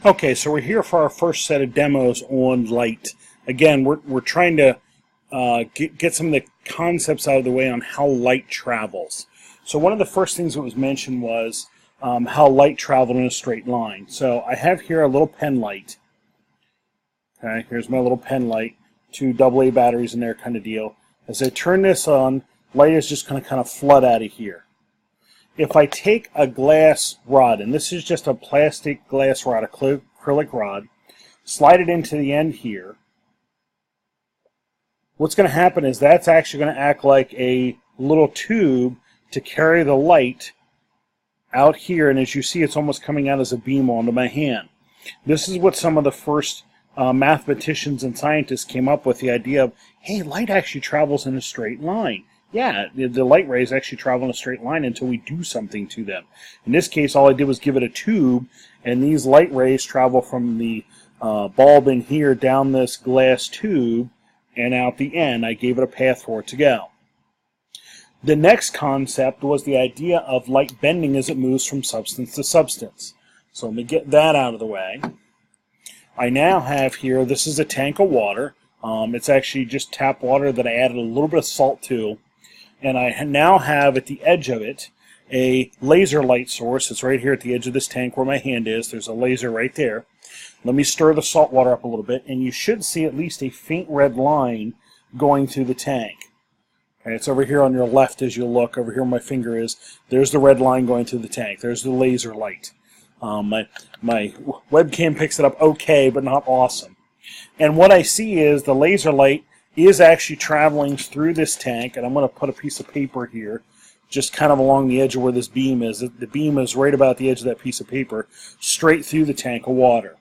Okay, so we're here for our first set of demos on light. Again, we're trying to get some of the concepts out of the way on how light travels. So one of the first things that was mentioned was how light traveled in a straight line. So I have here a little pen light. Okay, here's my little pen light, 2 AA batteries in there kind of deal. As I turn this on, light is just going to kind of flood out of here. If I take a glass rod, and this is just a plastic glass rod, acrylic rod, slide it into the end here, what's going to happen is that's actually going to act like a little tube to carry the light out here, and as you see, it's almost coming out as a beam onto my hand. This is what some of the first mathematicians and scientists came up with, the idea of, hey, light actually travels in a straight line. Yeah, the light rays actually travel in a straight line until we do something to them. In this case, all I did was give it a tube, and these light rays travel from the bulb in here down this glass tube and out the end. I gave it a path for it to go. The next concept was the idea of light bending as it moves from substance to substance. So let me get that out of the way. I now have here, this is a tank of water. It's actually just tap water that I added a little bit of salt to. And I now have at the edge of it a laser light source. It's right here at the edge of this tank where my hand is. There's a laser right there. Let me stir the salt water up a little bit, and you should see at least a faint red line going through the tank. Okay, it's over here on your left as you look. Over here where my finger is, there's the red line going through the tank. There's the laser light. My webcam picks it up okay, but not awesome. And what I see is the laser light is actually traveling through this tank, and I'm going to put a piece of paper here just kind of along the edge of where this beam is. The beam is right about the edge of that piece of paper, straight through the tank of water.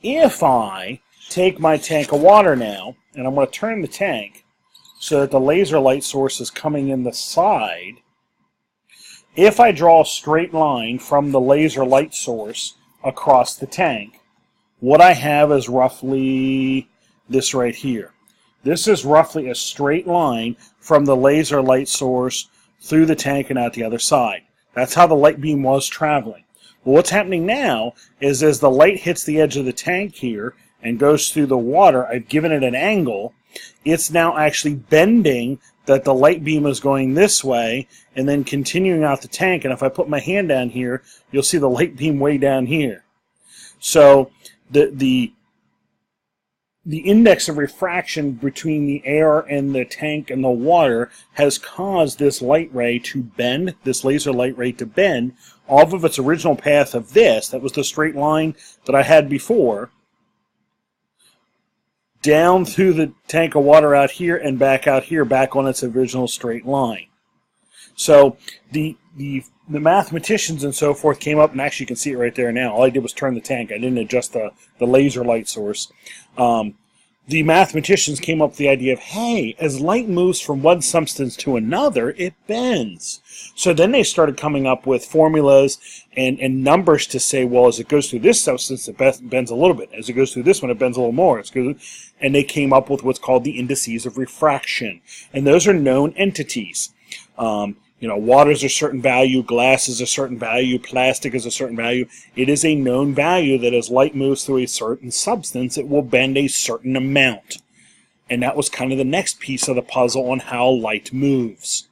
If I take my tank of water now, and I'm going to turn the tank so that the laser light source is coming in the side, if I draw a straight line from the laser light source across the tank, what I have is roughly this right here. This is roughly a straight line from the laser light source through the tank and out the other side. That's how the light beam was traveling. Well, what's happening now is as the light hits the edge of the tank here and goes through the water, I've given it an angle. It's now actually bending that the light beam is going this way and then continuing out the tank. And if I put my hand down here, you'll see the light beam way down here. So the index of refraction between the air and the tank and the water has caused this light ray to bend, this laser light ray to bend off of its original path of this, that was the straight line that I had before, down through the tank of water out here and back out here, back on its original straight line. So the mathematicians and so forth came up, and actually you can see it right there now. All I did was turn the tank. I didn't adjust the laser light source. The mathematicians came up with the idea of, hey, as light moves from one substance to another, it bends. So then they started coming up with formulas and numbers to say, well, as it goes through this substance, it bends a little bit. As it goes through this one, it bends a little more. And they came up with what's called the indices of refraction. And those are known entities. Water is a certain value, glass is a certain value, plastic is a certain value. It is a known value that as light moves through a certain substance, it will bend a certain amount. And that was kind of the next piece of the puzzle on how light moves.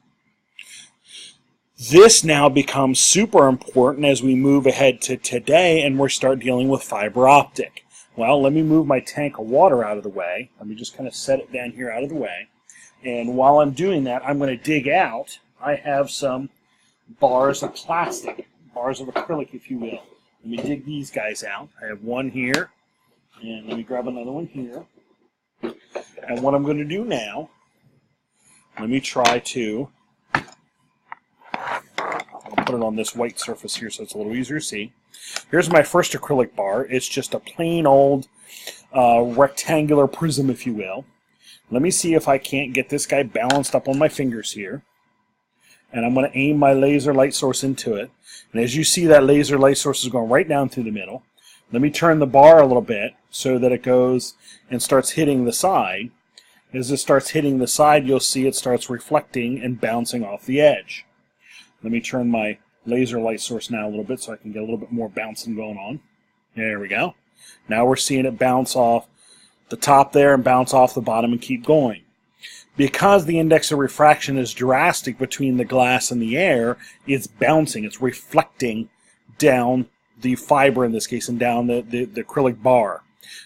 This now becomes super important as we move ahead to today and we start dealing with fiber optic. Well, let me move my tank of water out of the way. Let me just kind of set it down here out of the way. And while I'm doing that, I'm going to dig out. I have some bars of plastic, bars of acrylic, if you will. Let me dig these guys out. I have one here, and let me grab another one here. And what I'm going to do now, let me try to put it on this white surface here so it's a little easier to see. Here's my first acrylic bar. It's just a plain old rectangular prism, if you will. Let me see if I can't get this guy balanced up on my fingers here. And I'm going to aim my laser light source into it. And as you see, that laser light source is going right down through the middle. Let me turn the bar a little bit so that it goes and starts hitting the side. As it starts hitting the side, you'll see it starts reflecting and bouncing off the edge. Let me turn my laser light source now a little bit so I can get a little bit more bouncing going on. There we go. Now we're seeing it bounce off the top there and bounce off the bottom and keep going. Because the index of refraction is drastic between the glass and the air, it's bouncing, it's reflecting down the fiber in this case and down the acrylic bar.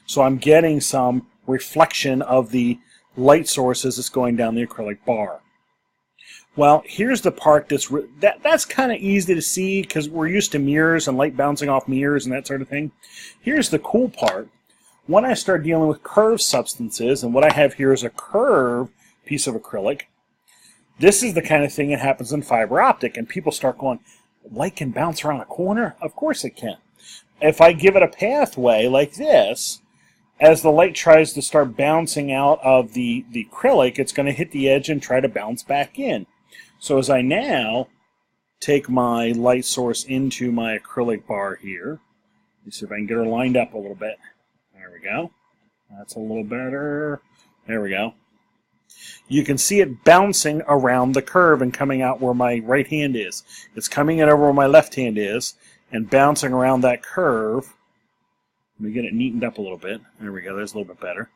So I'm getting some reflection of the light source as it's going down the acrylic bar. Well, here's the part that's kind of easy to see because we're used to mirrors and light bouncing off mirrors and that sort of thing. Here's the cool part. When I start dealing with curved substances, and what I have here is a curved piece of acrylic, this is the kind of thing that happens in fiber optic, and people start going, light can bounce around a corner? Of course it can. If I give it a pathway like this, as the light tries to start bouncing out of the acrylic, it's going to hit the edge and try to bounce back in. So as I now take my light source into my acrylic bar here, let's see if I can get her lined up a little bit. There we go. That's a little better. There we go. You can see it bouncing around the curve and coming out where my right hand is. It's coming in over where my left hand is and bouncing around that curve. Let me get it neatened up a little bit. There we go. There's a little bit better.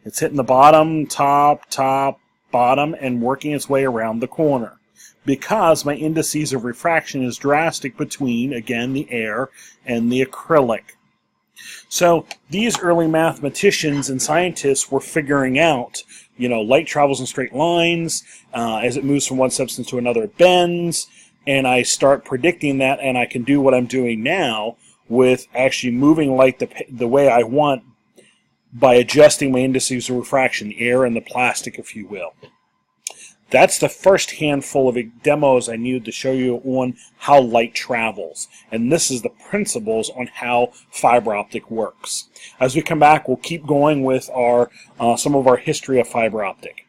It's hitting the bottom, top, bottom, and working its way around the corner. Because my indices of refraction is drastic between, again, the air and the acrylic. So these early mathematicians and scientists were figuring out, light travels in straight lines. As it moves from one substance to another, it bends. And I start predicting that, and I can do what I'm doing now with actually moving light the way I want by adjusting my indices of refraction, the air and the plastic, if you will. That's the first handful of demos I needed to show you on how light travels. And this is the principles on how fiber optic works. As we come back, we'll keep going with some of our history of fiber optic.